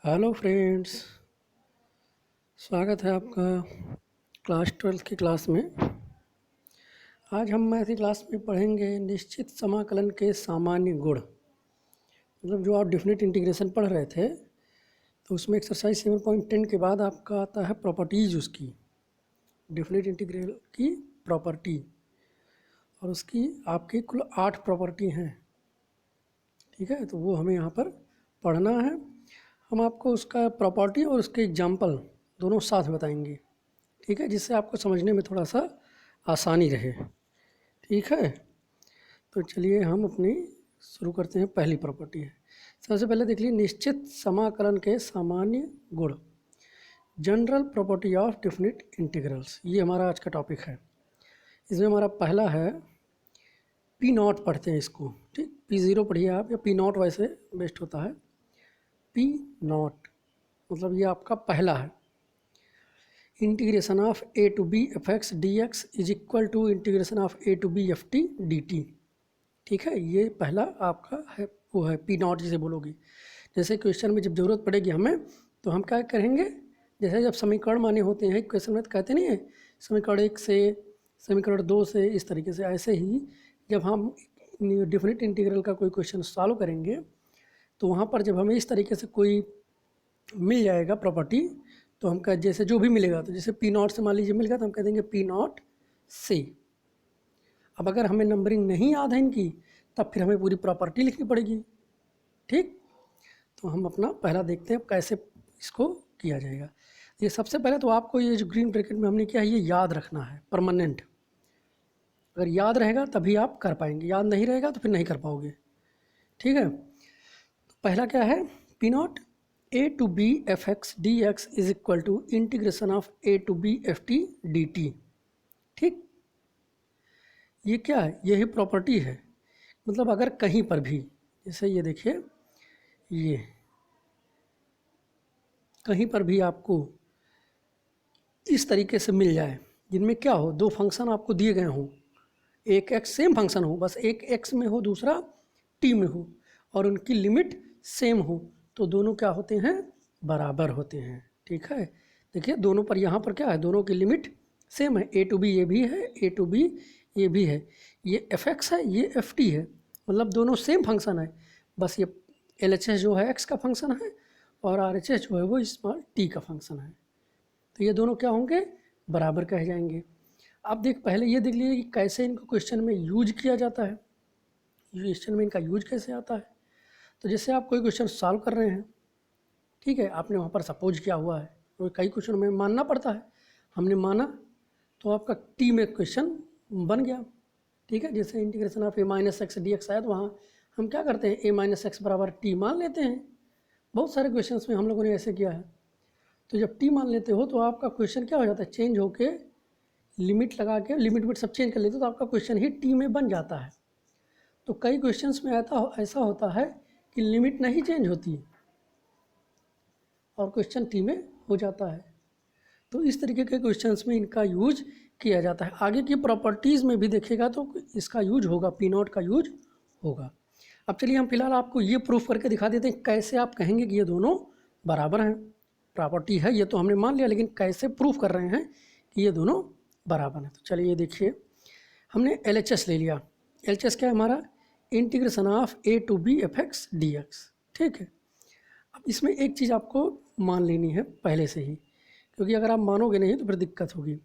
Hello friends, स्वागत है आपका क्लास 12 की क्लास में। आज हम ऐसी क्लास में पढ़ेंगे निश्चित समाकलन के सामान्य गुण। मतलब जो आप डेफिनेट इंटीग्रेशन पढ़ रहे थे तो उसमें एक्सरसाइज 7.10 के बाद आपका आता है प्रॉपर्टीज़ उसकी, डेफिनेट इंटीग्रल की प्रॉपर्टी, और उसकी आपकी कुल 8 प्रॉपर्टी हैं। ठीक है, तो वो हमें यहाँ पर पढ़ना है। हम आपको उसका प्रॉपर्टी और उसके एग्जाम्पल दोनों साथ बताएंगे, ठीक है, जिससे आपको समझने में थोड़ा सा आसानी रहे। ठीक है, तो चलिए हम अपनी शुरू करते हैं। पहली प्रॉपर्टी है, सबसे पहले देख लीजिए, निश्चित समाकलन के सामान्य गुण, general property of definite integrals. ये हमारा आज का टॉपिक है। इसमें हमारा पहला है पी नॉट, पढ़ते हैं इसको। ठीक, P0 पढ़िए आप, या पी नॉट वैसे बेस्ट होता है। पी नॉट मतलब ये आपका पहला है, integration of A to B F x D x is equal to integration of A to B F T D t. ठीक है, ये पहला आपका है, वो है पी नॉट जिसे बोलोगे। जैसे क्वेश्चन में जब ज़रूरत पड़ेगी हमें, तो हम क्या करेंगे, जैसे जब समीकरण माने होते हैं क्वेश्चन में, तो कहते नहीं है समीकरण 1 से, समीकरण 2 से, इस तरीके से। ऐसे ही जब हम डेफिनेट इंटीग्रल का कोई क्वेश्चन सॉल्व करेंगे, तो वहाँ पर जब हमें इस तरीके से कोई मिल जाएगा प्रॉपर्टी, तो हम कह, जैसे जो भी मिलेगा, तो जैसे पी नॉट से मान लीजिए मिल गया, तो हम कह देंगे पी नॉट से। अब अगर हमें नंबरिंग नहीं याद है इनकी, तब फिर हमें पूरी प्रॉपर्टी लिखनी पड़ेगी। ठीक, तो हम अपना पहला देखते हैं कैसे इसको किया जाएगा। ये सबसे पहले तो आपको ये जो ग्रीन ब्रैकेट में हमने किया है, ये याद रखना है, परमानेंट। अगर याद रहेगा तभी आप कर पाएंगे, याद नहीं रहेगा तो फिर नहीं कर पाओगे। ठीक है, तो पहला क्या है, P naught a to B F x D x is equal to integration of A to B F T D t. ठीक, ये क्या है, यही प्रॉपर्टी है। मतलब अगर कहीं पर भी, जैसे ये देखिए, ये कहीं पर भी आपको इस तरीके से मिल जाए, जिनमें क्या हो, दो फंक्शन आपको दिए गए हों, एक एक्स सेम फंक्शन हो, बस एक एक्स में हो दूसरा टी में हो, और उनकी लिमिट सेम हो, तो दोनों क्या होते हैं, बराबर होते हैं। ठीक है, देखिए दोनों पर, यहाँ पर क्या है, दोनों की लिमिट सेम है। ए टू बी ये भी है, ए टू बी ये भी है, ये एफ एक्स है, ये एफ टी है, मतलब दोनों सेम फंक्शन है। बस ये एल एच एस जो है एक्स का फंक्शन है, और आर एच एस जो है वो स्मॉल टी का फंक्शन है। तो ये दोनों क्या होंगे, बराबर कहे जाएंगे। अब पहले ये देख लीजिए कि कैसे इनको क्वेश्चन में यूज किया जाता है, क्वेश्चन में इनका यूज कैसे आता है। तो जैसे आप कोई क्वेश्चन सॉल्व कर रहे हैं, ठीक है, आपने वहाँ पर सपोज किया हुआ है, तो कई क्वेश्चन में मानना पड़ता है, हमने माना, तो आपका टी में क्वेश्चन बन गया। ठीक है, जैसे integration of A minus x D x आया, तो वहाँ हम क्या करते हैं, ए माइनस एक्स बराबर टी मान लेते हैं। बहुत सारे क्वेश्चन में हम लोगों ने ऐसे किया है। तो जब टी मान लेते हो, तो आपका क्वेश्चन क्या हो जाता है, चेंज होके लिमिट लगा के, लिमिट सब चेंज कर लेते हो, तो आपका क्वेश्चन ही टी में बन जाता है। तो कई क्वेश्चंस में ऐसा होता है कि लिमिट नहीं चेंज होती और क्वेश्चन टी में हो जाता है। तो इस तरीके के क्वेश्चंस में इनका यूज किया जाता है। आगे की प्रॉपर्टीज़ में भी देखिएगा तो इसका यूज होगा, पी नॉट का यूज होगा। अब चलिए हम फिलहाल आपको ये प्रूफ करके दिखा देते हैं कैसे आप कहेंगे कि ये दोनों बराबर हैं। प्रॉपर्टी है ये तो हमने मान लिया, लेकिन कैसे प्रूफ कर रहे हैं कि ये दोनों बराबर हैं। तो चलिए ये देखिए, हमने एल एच एस ले लिया। एल एच एस क्या है हमारा, integration of A to B F x D x. ठीक है, अब इसमें एक चीज़ आपको मान लेनी है पहले से ही, क्योंकि अगर आप मानोगे नहीं तो फिर दिक्कत होगी।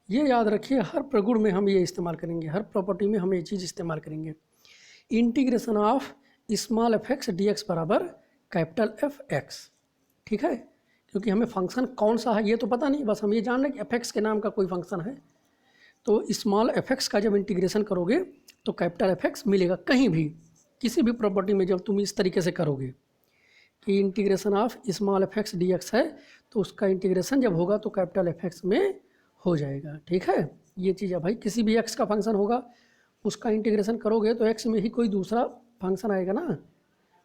ये याद रखिए, हर प्रगुण में हम ये इस्तेमाल करेंगे, हर प्रॉपर्टी में हम ये चीज़ इस्तेमाल करेंगे। Integration of small f x D x बराबर कैपिटल एफ एक्स। ठीक है, क्योंकि हमें फंक्शन कौन सा है ये तो पता नहीं, बस हम ये जान रहे हैं कि एफ एक्स के नाम का कोई फंक्शन है। तो स्मॉल एफ एक्स का जब इंटीग्रेशन करोगे तो कैपिटल एफ एक्स मिलेगा। कहीं भी किसी भी प्रॉपर्टी में जब तुम इस तरीके से करोगे कि integration of small f x D x है, तो उसका इंटीग्रेशन जब होगा तो कैपिटल एफ एक्स में हो जाएगा। ठीक है, ये चीज़ है भाई, किसी भी एक्स का फंक्शन होगा उसका इंटीग्रेशन करोगे तो एक्स में ही कोई दूसरा फंक्शन आएगा ना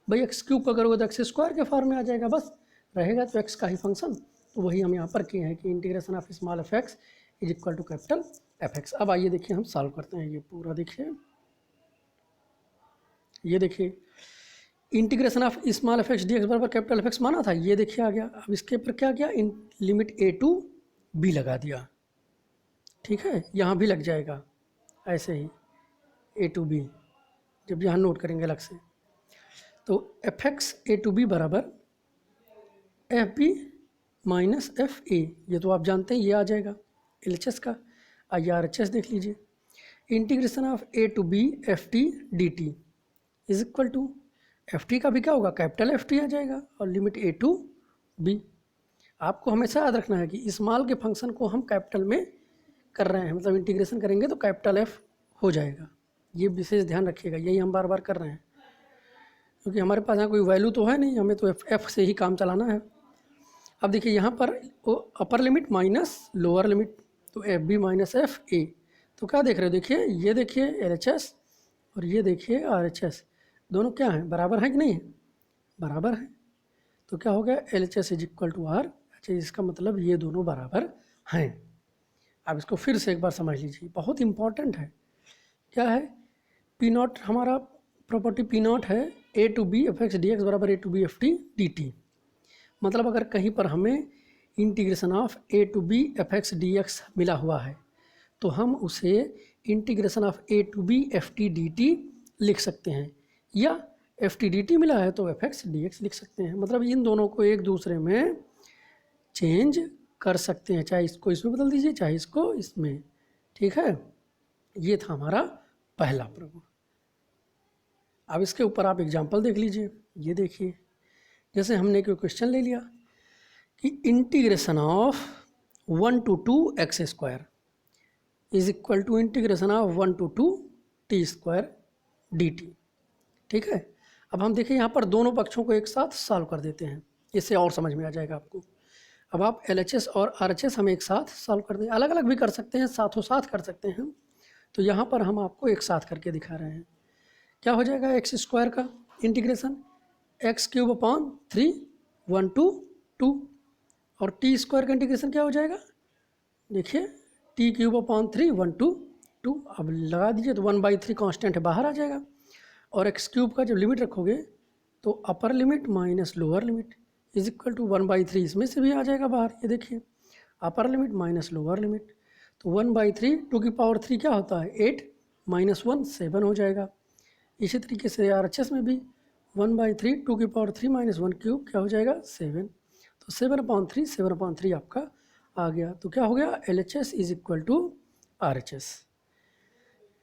भाई। एक्स क्यूब का करोगे तो एक्स स्क्वायर के फॉर्म में आ जाएगा, बस रहेगा तो एक्स का ही फंक्शन। तो वही हम यहाँ पर किए हैं कि integration of small f x is equal to capital F x. अब आइए देखिए हम सॉल्व करते हैं ये पूरा। देखिए ये देखिए, integration of small f x D x बराबर कैपिटल एफ एक्स माना था, ये देखिए आ गया। अब इसके ऊपर क्या किया, इन लिमिट ए टू बी लगा दिया, ठीक है, यहाँ भी लग जाएगा ऐसे ही ए टू बी, जब यहाँ नोट करेंगे अलग से। तो F x A to B बराबर F B minus F A, ये तो आप जानते हैं, ये आ जाएगा एल एच एस का। आइए आर एच एस देख लीजिए, integration of A to B F T D t is equal to f t का भी क्या होगा, कैपिटल एफ टी आ जाएगा, और लिमिट ए टू बी। आपको हमेशा याद रखना है कि स्मॉल के फंक्शन को हम कैपिटल में कर रहे हैं, मतलब इंटीग्रेशन करेंगे तो कैपिटल एफ हो जाएगा, ये विशेष ध्यान रखिएगा, यही हम बार बार कर रहे हैं, क्योंकि हमारे पास यहाँ कोई वैल्यू तो है नहीं, हमें तो एफ से ही काम चलाना है। अब देखिए यहाँ पर upper limit minus lower limit, तो F B minus F A, तो क्या देख रहे हो, देखिए ये देखिए एल एच एस और ये देखिए आर एच एस, दोनों क्या हैं, बराबर हैं कि नहीं है, बराबर हैं। तो क्या हो गया, L H S is equal to R H S, इसका मतलब ये दोनों बराबर हैं। अब इसको फिर से एक बार समझ लीजिए, बहुत इंपॉर्टेंट है। क्या है, पी नॉट, हमारा प्रॉपर्टी पी नॉट है A to B F x D x बराबर A to B F T D T. मतलब अगर कहीं पर हमें integration of A to B F x D X मिला हुआ है तो हम उसे integration of A to B F T D T लिख सकते हैं, या एफ टी डी टी मिला है तो एफ एक्स डी एक्स लिख सकते हैं। मतलब इन दोनों को एक दूसरे में चेंज कर सकते हैं, चाहे इसको इसमें बदल दीजिए चाहे इसको इसमें, ठीक है। ये था हमारा पहला प्रगुण। अब इसके ऊपर आप एग्जाम्पल देख लीजिए, ये देखिए, जैसे हमने कोई क्वेश्चन ले लिया कि integration of 1 to 2 x square is equal to integration of 1 to 2 t square d t, ठीक है। अब हम देखें यहाँ पर दोनों पक्षों को एक साथ सॉल्व कर देते हैं, इससे और समझ में आ जाएगा आपको। अब आप एल एच एस और आर एच एस हम एक साथ सॉल्व कर दें, अलग अलग भी कर सकते हैं, साथों साथ कर सकते हैं, तो यहाँ पर हम आपको एक साथ करके दिखा रहे हैं। क्या हो जाएगा, एक्स स्क्वायर का integration x cube upon 3 1 to 2, और टी स्क्वायर का इंटीग्रेशन क्या हो जाएगा, देखिए टी क्यूब अपॉन 3 1 to 2। अब लगा दीजिए तो 1/3 कांस्टेंट है, बाहर आ जाएगा। और एक्स क्यूब का जब लिमिट रखोगे तो upper limit minus lower limit is equal to 1/3, इसमें से भी आ जाएगा बाहर, ये देखिए upper limit minus lower limit, तो 1/3 टू की पावर 3 क्या होता है 8 माइनस 1 7 हो जाएगा। इसी तरीके से आर एच एस में भी 1/3 टू की पावर 3 माइनस 1 क्यूब क्या हो जाएगा 7, तो 7/3 आपका आ गया। तो क्या हो गया, L H S is equal to R H S.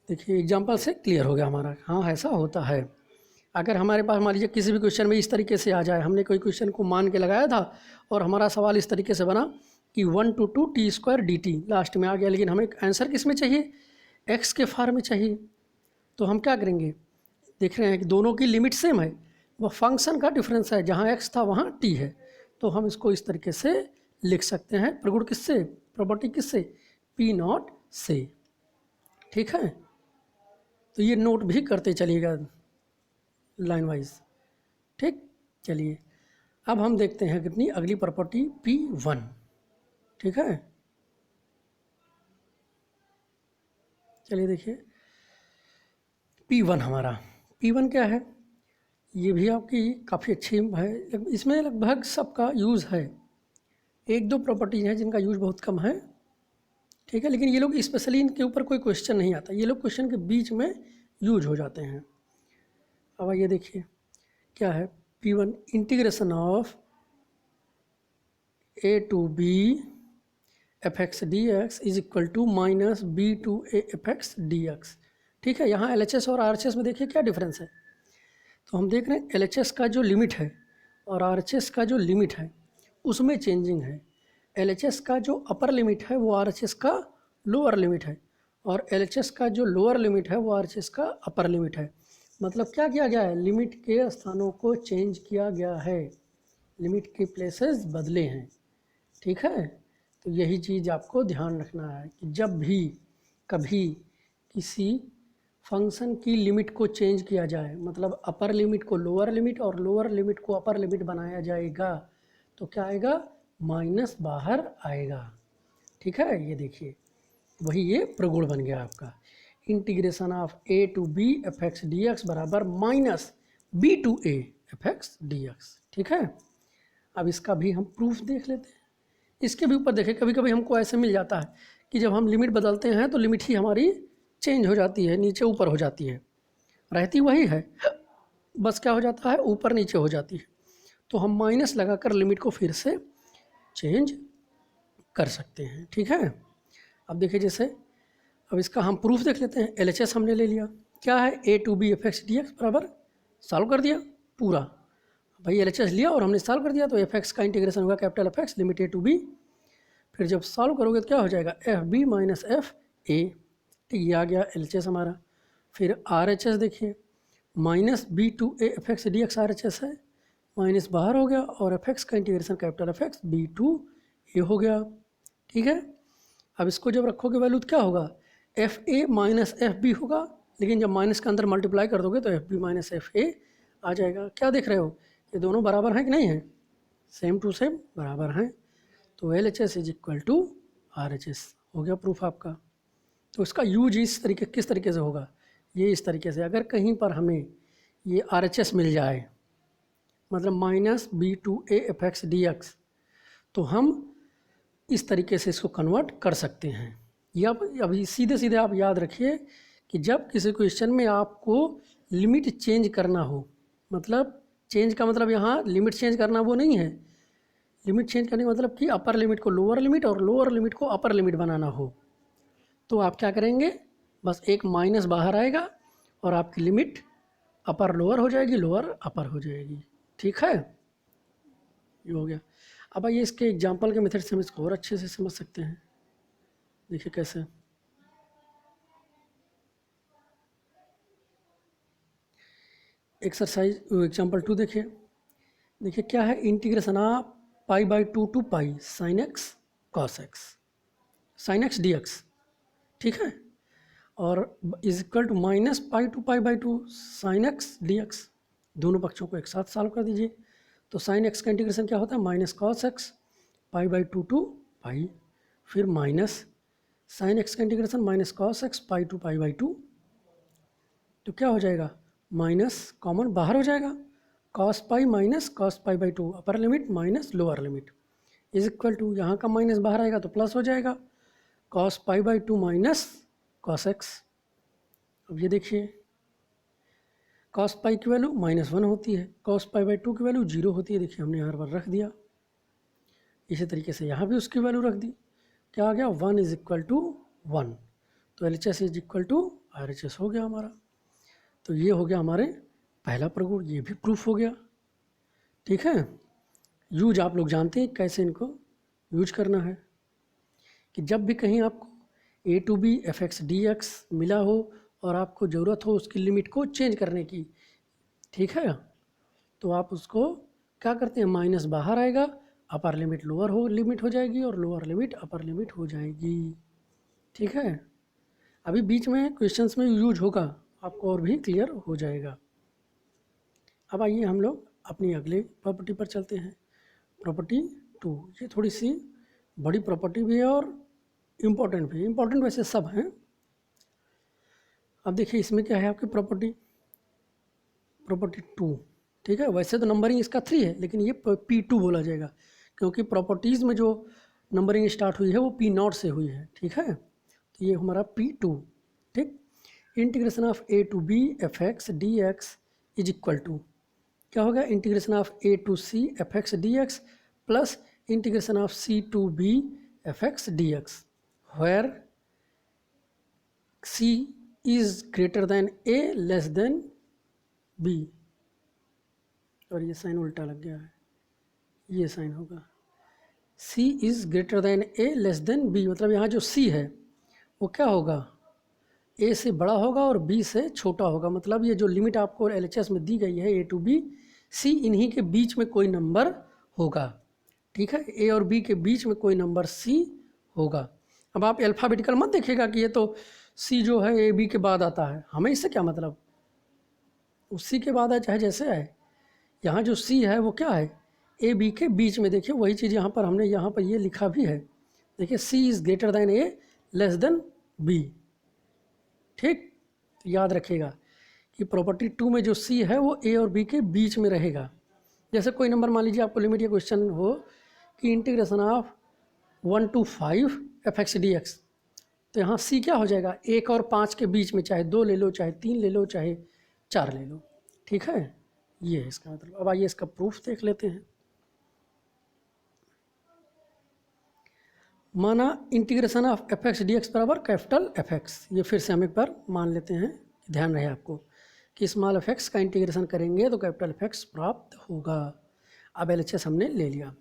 देखिए एग्जाम्पल से क्लियर हो गया हमारा, हाँ ऐसा होता है। अगर हमारे पास मान लीजिए किसी भी क्वेश्चन में इस तरीके से आ जाए, हमने कोई क्वेश्चन को मान के लगाया था और हमारा सवाल इस तरीके से बना कि 1 to 2 t square d T last में आ गया, लेकिन हमें आंसर किस में चाहिए, एक्स के फॉर्म में चाहिए। तो हम क्या करेंगे, देख रहे हैं कि दोनों की लिमिट सेम है, वह फंक्शन का डिफरेंस है, जहाँ एक्स था वहाँ टी है, तो हम इसको इस तरीके से लिख सकते हैं। प्रगुण किससे, प्रॉपर्टी किससे, पी नॉट से, ठीक है। तो ये नोट भी करते चलिएगा लाइन वाइज, ठीक। चलिए अब हम देखते हैं कितनी अगली प्रॉपर्टी P1, ठीक है। चलिए देखिए P1 हमारा, P1 क्या है, ये भी आपकी काफ़ी अच्छी है, इसमें लगभग सबका यूज़ है, एक दो प्रॉपर्टीज हैं जिनका यूज़ बहुत कम है, ठीक है, लेकिन ये लोग स्पेशली इनके ऊपर कोई क्वेश्चन नहीं आता, ये लोग क्वेश्चन के बीच में यूज हो जाते हैं। अब ये देखिए क्या है, P1 integration of A to B F x D x is equal to minus B to A F x D x, ठीक है। यहाँ एल एच एस और आर एच एस में देखिए क्या डिफरेंस है, तो हम देख रहे हैं एल एच एस का जो लिमिट है और आर एच एस का जो लिमिट है उसमें चेंजिंग है। एल एच एस का जो अपर लिमिट है वो आर एच एस का लोअर लिमिट है, और एल एच एस का जो लोअर लिमिट है वो आर एच एस का अपर लिमिट है। मतलब क्या किया गया है, लिमिट के स्थानों को चेंज किया गया है, लिमिट के प्लेसेस बदले हैं, ठीक है। तो यही चीज़ आपको ध्यान रखना है कि जब भी कभी किसी फंक्शन की लिमिट को चेंज किया जाए, मतलब अपर लिमिट को लोअर लिमिट और लोअर लिमिट को अपर लिमिट बनाया जाएगा, तो क्या आएगा, माइनस बाहर आएगा, ठीक है। ये देखिए वही ये प्रगुण बन गया आपका, integration of A to B F x D x बराबर minus B to A F x D x. ठीक है, अब इसका भी हम प्रूफ देख लेते हैं। इसके भी ऊपर देखें, कभी कभी हमको ऐसे मिल जाता है कि जब हम लिमिट बदलते हैं तो लिमिट ही हमारी चेंज हो जाती है, नीचे ऊपर हो जाती है, रहती वही है, बस क्या हो जाता है, ऊपर नीचे हो जाती है। तो हम माइनस लगाकर लिमिट को फिर से चेंज कर सकते हैं। ठीक है, अब देखिए जैसे, अब इसका हम प्रूफ देख लेते हैं। LHS हमने ले लिया, क्या है, A to B F x D x बराबर, सॉल्व कर दिया पूरा, भाई LHS लिया और हमने सॉल्व कर दिया, तो एफ एक्स का इंटीग्रेशन होगा capital F X limit A to B, फिर जब सॉल्व करोगे तो क्या हो जाएगा, F B minus F A. ठीक, ये आ गया LHS हमारा। फिर RHS देखिए, minus B to A F x D X RHS है, माइनस बाहर हो गया और एफ एक्स का integration capital F X B to A हो गया। ठीक है, अब इसको जब रखोगे वैल्यू तो क्या होगा, f a minus f b होगा, लेकिन जब माइनस के अंदर मल्टीप्लाई कर दोगे तो F B minus F A आ जाएगा। क्या देख रहे हो, ये दोनों बराबर हैं कि नहीं है, सेम टू सेम बराबर हैं, तो LHS is equal to RHS हो गया प्रूफ आपका। तो इसका यूज इस तरीके, किस तरीके से होगा, ये इस तरीके से, अगर कहीं पर हमें ये RHS मिल जाए, मतलब minus B to A F x D x, तो हम इस तरीके से इसको कन्वर्ट कर सकते हैं। या अभी सीधे सीधे आप याद रखिए कि जब किसी क्वेश्चन में आपको लिमिट चेंज करना हो, मतलब चेंज का मतलब यहाँ लिमिट चेंज करना वो नहीं है, लिमिट चेंज करने का मतलब कि अपर लिमिट को लोअर लिमिट और लोअर लिमिट को अपर लिमिट बनाना हो, तो आप क्या करेंगे, बस एक माइनस बाहर आएगा और आपकी लिमिट अपर लोअर हो जाएगी, लोअर अपर हो जाएगी। ठीक है, ये हो गया। अब आइए इसके एग्जाम्पल के मेथड से हम इसको और अच्छे से समझ सकते हैं। देखिए कैसे, एक्सरसाइज एग्जाम्पल 2 देखिए, देखिए क्या है, integration of pi by two to pi sine x cos x, sine x D x. ठीक है, और is equal to minus pi to pi by two sine x D x, दोनों पक्षों को एक साथ सॉल्व कर दीजिए। तो साइन एक्स का इंटीग्रेशन क्या होता है, minus cos X pi by two to pi, फिर माइनस साइन एक्स का integration minus cos X pi to pi by two, तो क्या हो जाएगा, माइनस कॉमन बाहर हो जाएगा, cos pi minus cos pi by two, upper limit minus lower limit, is equal to, यहाँ का माइनस बाहर आएगा तो प्लस हो जाएगा, cos pi by two minus cos X. अब ये देखिए, कॉस पाई की वैल्यू -1 होती है, कॉस पाई बाई टू की वैल्यू 0 होती है, देखिए हमने यहाँ पर रख दिया। इसी तरीके से यहाँ भी उसकी वैल्यू रख दी, क्या आ गया, 1 इज इक्वल टू 1, तो LHS is equal to RHS हो गया हमारा। तो ये हो गया हमारे पहला प्रगुण, ये भी प्रूफ हो गया। ठीक है, यूज आप लोग जानते हैं कैसे इनको यूज करना है, कि जब भी कहीं आपको A to B F x D X मिला हो और आपको ज़रूरत हो उसकी लिमिट को चेंज करने की, ठीक है, तो आप उसको क्या करते हैं, माइनस बाहर आएगा, अपर लिमिट लोअर हो लिमिट हो जाएगी और लोअर लिमिट अपर लिमिट हो जाएगी। ठीक है, अभी बीच में क्वेश्चंस में यूज होगा, आपको और भी क्लियर हो जाएगा। अब आइए हम लोग अपनी अगले प्रॉपर्टी पर चलते हैं, प्रॉपर्टी 2। ये थोड़ी सी बड़ी प्रॉपर्टी भी है और इम्पोर्टेंट भी है, इम्पोर्टेंट वैसे सब हैं। अब देखिए इसमें क्या है आपकी प्रॉपर्टी 2। ठीक है, वैसे तो नंबरिंग इसका 3 है, लेकिन ये P2 बोला जाएगा, क्योंकि प्रॉपर्टीज़ में जो नंबरिंग स्टार्ट हुई है वो P0 से हुई है। ठीक है, तो ये हमारा P2। ठीक, integration of A to B F x D x is equal to, क्या होगा, integration of A to C F x D x plus integration of c to B F x D x, where c is greater than A less than b, और ये sign उल्टा लग गया है, ये sign होगा, C is greater than A less than B, मतलब यहाँ जो सी है वो क्या होगा, ए से बड़ा होगा और बी से छोटा होगा। मतलब ये जो लिमिट आपको LHS में दी गई है ए टू बी, सी इन्हीं के बीच में कोई नंबर होगा। ठीक है, ए और बी के बीच में कोई नंबर सी होगा। अब आप अल्फ़ाबेटिकल मत देखिएगा कि ये तो सी जो है ए बी के बाद आता है, हमें इससे क्या मतलब, उसी के बाद आए चाहे जैसे आए, यहाँ जो सी है वो क्या है, ए बी के बीच में। देखिए वही चीज़ यहाँ पर हमने यहाँ पर ये लिखा भी है, देखिए C is greater than A less than B. ठीक, याद रखिएगा कि प्रॉपर्टी 2 में जो सी है वो ए और बी के बीच में रहेगा। जैसे कोई नंबर मान लीजिए आपको लिमिट या क्वेश्चन हो कि integration of 1 to 5 fx dx, तो यहाँ सी क्या हो जाएगा, 1 और 5 के बीच में, चाहे 2 ले लो, चाहे 3 ले लो, चाहे 4 ले लो। ठीक है, ये है इसका मतलब। अब आइए इसका प्रूफ देख लेते हैं। माना integration of F x D x बराबर कैपिटल एफ एक्स। ये फिर से हम एक बार मान लेते हैं, ध्यान रहे आपको कि स्मॉल एफ एक्स का इंटीग्रेशन करेंगे तो कैपिटल एफ एक्स प्राप्त होगा। अब एल एच एस हमने ले लिया।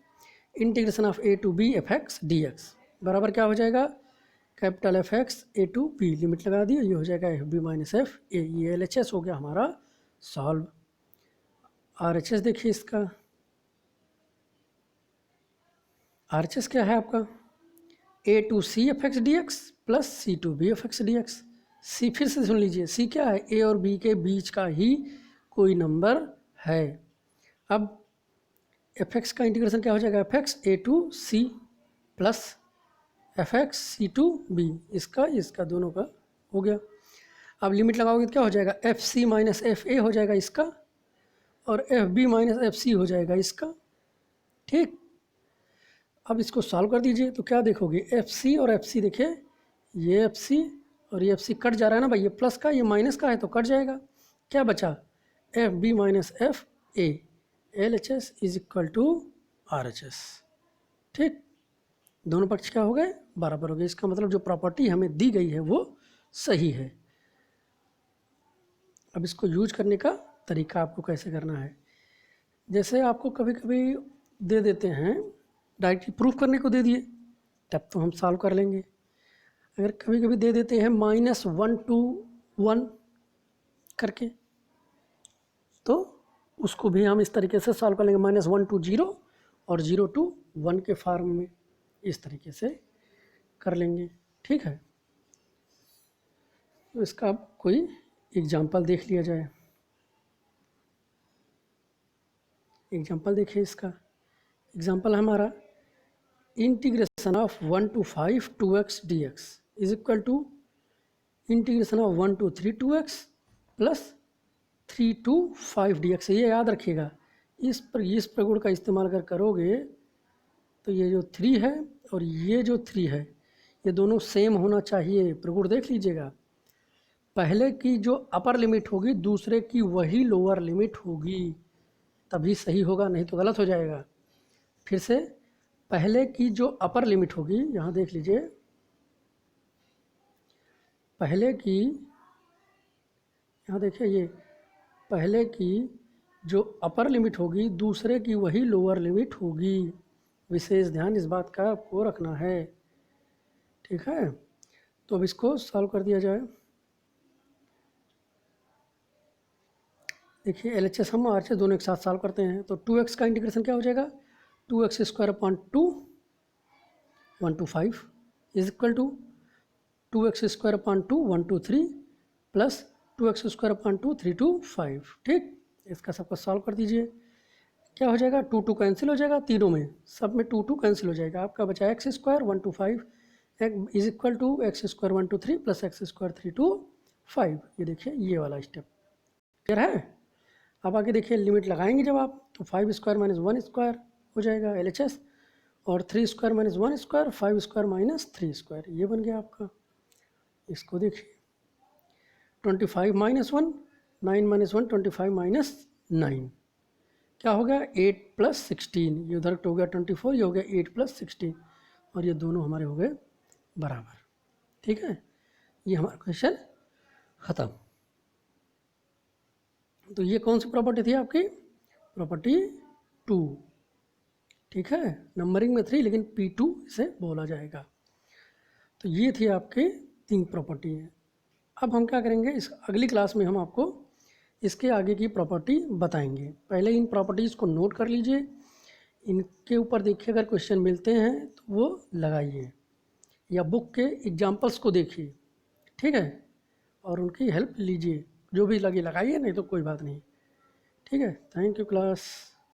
Integration of A to B F x D x बराबर क्या हो जाएगा, capital F x A to b, limit लगा दी, ये हो जाएगा F B minus F A. ये एल एच एस हो गया हमारा सॉल्व। आर एच एस देखिए इसका, आर एच एस क्या है आपका, A to C F x D x plus C to B F x D X. सी फिर से सुन लीजिए, सी क्या है, ए और बी के बीच का ही कोई नंबर है। अब एफ एक्स का इंटीग्रेशन क्या हो जाएगा, f x A to c plus f x c to b, इसका दोनों का हो गया। अब लिमिट लगाओगे तो क्या हो जाएगा, f c minus F a हो जाएगा इसका, और f B minus f c हो जाएगा इसका। ठीक, अब इसको सॉल्व कर दीजिए तो क्या देखोगे, एफ सी और एफ सी, देखिए ये एफ सी और ये एफ सी कट जा रहा है ना भाई, ये प्लस का ये माइनस का है तो कट जाएगा। क्या बचा, f B minus F a, L H S is equal to R H S. ठीक, दोनों पक्ष क्या हो गए, बराबर हो गए। इसका मतलब जो प्रॉपर्टी हमें दी गई है वो सही है। अब इसको यूज करने का तरीका आपको कैसे करना है, जैसे आपको कभी कभी दे देते हैं डायरेक्टली प्रूफ करने को दे दिए, तब तो हम सॉल्व कर लेंगे। अगर कभी कभी दे देते हैं -1 to 1 करके, तो उसको भी हम इस तरीके से सॉल्व कर लेंगे, -1 to 0 और 0 to 1 के फॉर्म में, इस तरीके से कर लेंगे। ठीक है, तो इसका कोई एग्जाम्पल देख लिया जाए। एग्जाम्पल देखिए, इसका एग्जाम्पल हमारा integration of 1 to 5 2x dx is equal to integration of 1 to 3 2x plus 3 to 5 dx। ये याद रखिएगा, इस प्रगुण का इस्तेमाल अगर करोगे तो ये जो 3 है और ये जो 3 है ये दोनों सेम होना चाहिए। प्रगुण देख लीजिएगा, पहले की जो अपर लिमिट होगी दूसरे की वही लोअर लिमिट होगी, तभी सही होगा, नहीं तो गलत हो जाएगा। फिर से, पहले की जो अपर लिमिट होगी, यहाँ देख लीजिए, पहले की, यहाँ देखिए ये पहले की जो अपर लिमिट होगी दूसरे की वही लोअर लिमिट होगी। विशेष ध्यान इस बात का आपको रखना है। ठीक है, तो अब इसको सॉल्व कर दिया जाए। देखिए एल एच एस हम आर एच एस दोनों एक साथ सॉल्व करते हैं, तो 2x का इंटीग्रेशन क्या हो जाएगा, 2x square upon 2 1 to 5 is equal to 2x square upon 2 1 to 3 plus 2x square upon 2 3 to 5। ठीक, इसका सबका सॉल्व कर दीजिए, क्या हो जाएगा, 2 2 कैंसिल हो जाएगा, तीनों में सब में 2 2 कैंसिल हो जाएगा। आपका बचा x square 1 to 5 is equal to x square 1 to 3 plus x square 3 to 5। ये देखिए ये वाला स्टेप क्लियर है। अब आगे देखिए लिमिट लगाएंगे जब आप, तो 5 स्क्वायर माइनस 1 स्क्वायर हो जाएगा एल एच एस, और 3 square minus 1 square 5 square minus 3 square, ये बन गया आपका। इसको देखिए 25 माइनस 1 9 माइनस 1 25 माइनस 9 क्या हो गया, 8 प्लस 16, ये उधर हो गया 24, ये हो गया 8 प्लस 16, और ये दोनों हमारे हो गए बराबर। ठीक है, ये हमारा क्वेश्चन ख़त्म। तो ये कौन सी प्रॉपर्टी थी आपकी, प्रॉपर्टी 2। ठीक है, नंबरिंग में 3 लेकिन P2 इसे बोला जाएगा। तो ये थी आपकी 3 प्रॉपर्टी है। अब हम क्या करेंगे, इस अगली क्लास में हम आपको इसके आगे की प्रॉपर्टी बताएंगे। पहले इन प्रॉपर्टीज़ को नोट कर लीजिए, इनके ऊपर देखिए अगर क्वेश्चन मिलते हैं तो वो लगाइए, या बुक के एग्जाम्पल्स को देखिए। ठीक है, और उनकी हेल्प लीजिए, जो भी लगे लगाइए, नहीं तो कोई बात नहीं। ठीक है, थैंक यू क्लास।